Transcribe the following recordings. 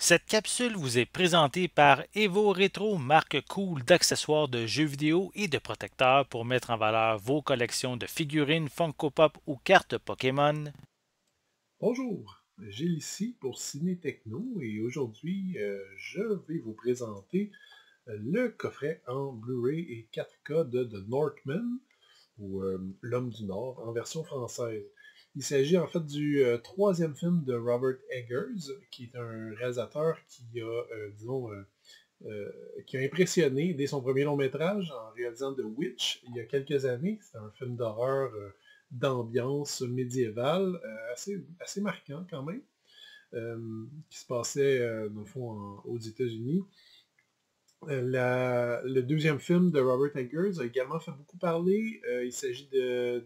Cette capsule vous est présentée par Evo Retro, marque cool d'accessoires de jeux vidéo et de protecteurs pour mettre en valeur vos collections de figurines Funko Pop ou cartes Pokémon. Bonjour, Gilles ici pour Ciné Techno et aujourd'hui je vais vous présenter le coffret en Blu-ray et 4K de The Northman ou L'Homme du Nord en version française. Il s'agit en fait du troisième film de Robert Eggers, qui est un réalisateur qui a, euh, qui a impressionné dès son premier long métrage en réalisant The Witch il y a quelques années. C'est un film d'horreur d'ambiance médiévale assez marquant quand même, euh, qui se passait dans le fond aux États-Unis. Le deuxième film de Robert Eggers a également fait beaucoup parler. Il s'agit de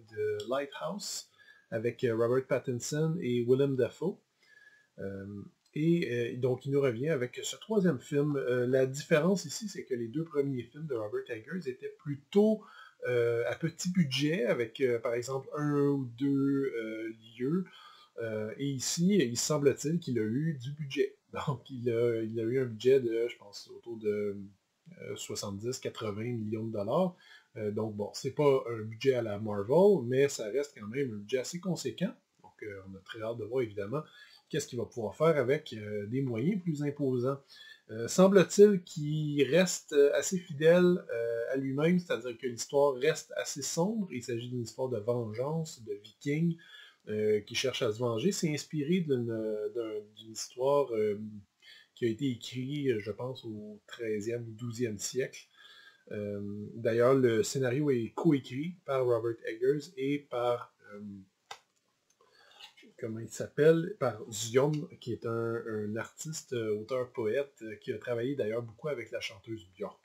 Lighthouse avec Robert Pattinson et Willem Dafoe. Euh, donc, il nous revient avec ce troisième film. La différence ici, c'est que les deux premiers films de Robert Eggers étaient plutôt à petit budget, avec par exemple un ou deux lieux. Et ici, il semble-t-il qu'il a eu du budget. Donc, il a eu un budget de, je pense, autour de 70-80 millions de dollars. Donc, bon, c'est pas un budget à la Marvel, mais ça reste quand même un budget assez conséquent. Donc, on a très hâte de voir, évidemment, qu'est-ce qu'il va pouvoir faire avec des moyens plus imposants. Semble-t-il qu'il reste assez fidèle à lui-même, c'est-à-dire que l'histoire reste assez sombre. Il s'agit d'une histoire de vengeance, de vikings qui cherchent à se venger. C'est inspiré d'une histoire qui a été écrite, je pense, au 13e ou 12e siècle. D'ailleurs, le scénario est coécrit par Robert Eggers et par comment il s'appelle, par Zion, qui est un artiste, auteur-poète, qui a travaillé d'ailleurs beaucoup avec la chanteuse Björk.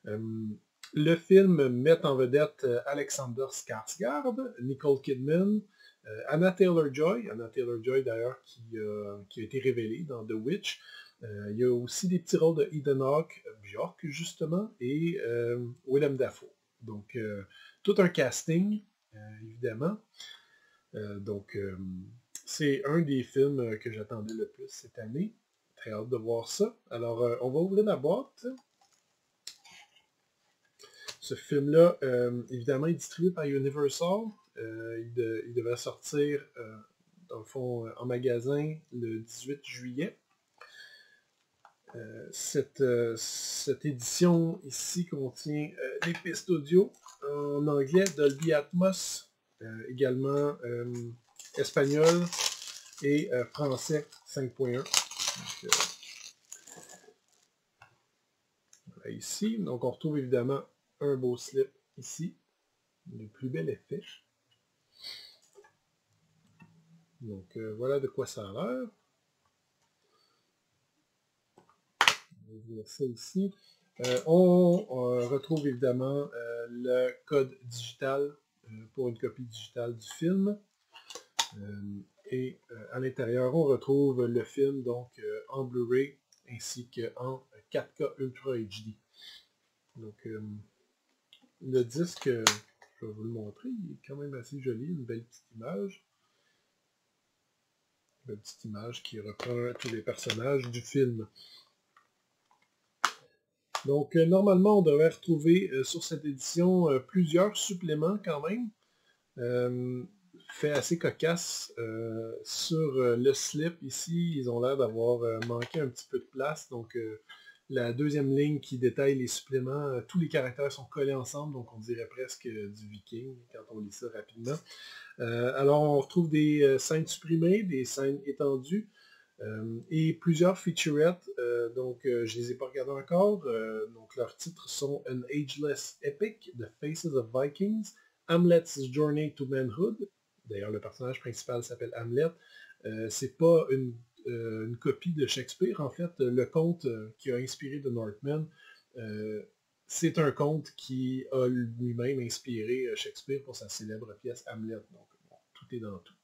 Euh, le film met en vedette Alexander Skarsgård, Nicole Kidman, Anna Taylor-Joy, d'ailleurs qui a été révélée dans The Witch. Il y a aussi des petits rôles de Ethan Hawke, Björk justement, et Willem Dafoe. Donc, tout un casting, évidemment. Donc, c'est un des films que j'attendais le plus cette année. Très hâte de voir ça. Alors, on va ouvrir la boîte. Ce film-là, évidemment, est distribué par Universal. Il devait sortir, dans le fond, en magasin le 18 juillet. Cette édition ici contient des pistes audio en anglais, Dolby Atmos, également espagnol et français 5.1. Voilà, ici, donc on retrouve évidemment un beau slip ici, le plus bel effet. Donc voilà de quoi ça a l'air. On va ouvrir ça ici. On retrouve évidemment le code digital pour une copie digitale du film. Et à l'intérieur, on retrouve le film donc en Blu-ray ainsi qu'en 4K Ultra HD. Donc le disque, je vais vous le montrer, il est quand même assez joli, une belle petite image. Une belle petite image qui reprend tous les personnages du film. Donc normalement, on devrait retrouver sur cette édition plusieurs suppléments quand même. Fait assez cocasse sur le slip ici, ils ont l'air d'avoir manqué un petit peu de place, donc la deuxième ligne qui détaille les suppléments, tous les caractères sont collés ensemble, donc on dirait presque du viking quand on lit ça rapidement. Alors on retrouve des scènes supprimées, des scènes étendues, et plusieurs featurettes, donc je les ai pas regardées encore, donc leurs titres sont An Ageless Epic, The Faces of Vikings, Hamlet's Journey to Manhood. D'ailleurs, le personnage principal s'appelle Hamlet. C'est pas une copie de Shakespeare. En fait, le conte qui a inspiré The Northman, c'est un conte qui a lui-même inspiré Shakespeare pour sa célèbre pièce Hamlet. Donc, bon, tout est dans tout.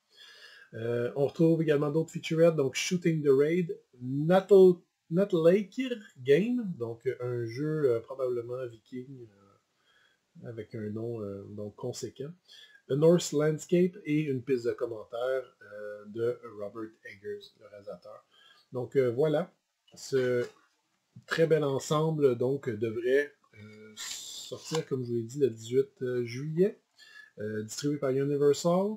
On retrouve également d'autres featurettes, donc Shooting the Raid, Natlakir Game, donc un jeu probablement viking avec un nom donc conséquent. A Norse Landscape et une piste de commentaires de Robert Eggers, le réalisateur. Donc voilà. Ce très bel ensemble donc devrait sortir, comme je vous l'ai dit, le 18 juillet, distribué par Universal.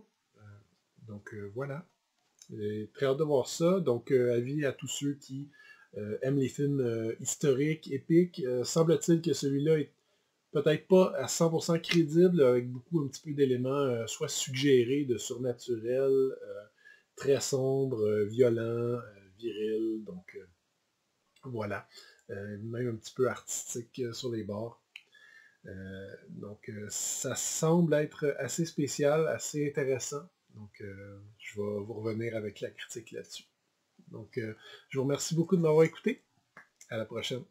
Donc voilà. Très hâte de voir ça. Donc avis à tous ceux qui aiment les films historiques, épiques. Semble-t-il que celui-là est peut-être pas à 100% crédible, avec beaucoup un petit peu d'éléments soit suggérés de surnaturel, très sombre, violent, viril. Donc voilà. Même un petit peu artistique sur les bords. Donc ça semble être assez spécial, assez intéressant. Donc je vais vous revenir avec la critique là-dessus. Donc je vous remercie beaucoup de m'avoir écouté. À la prochaine.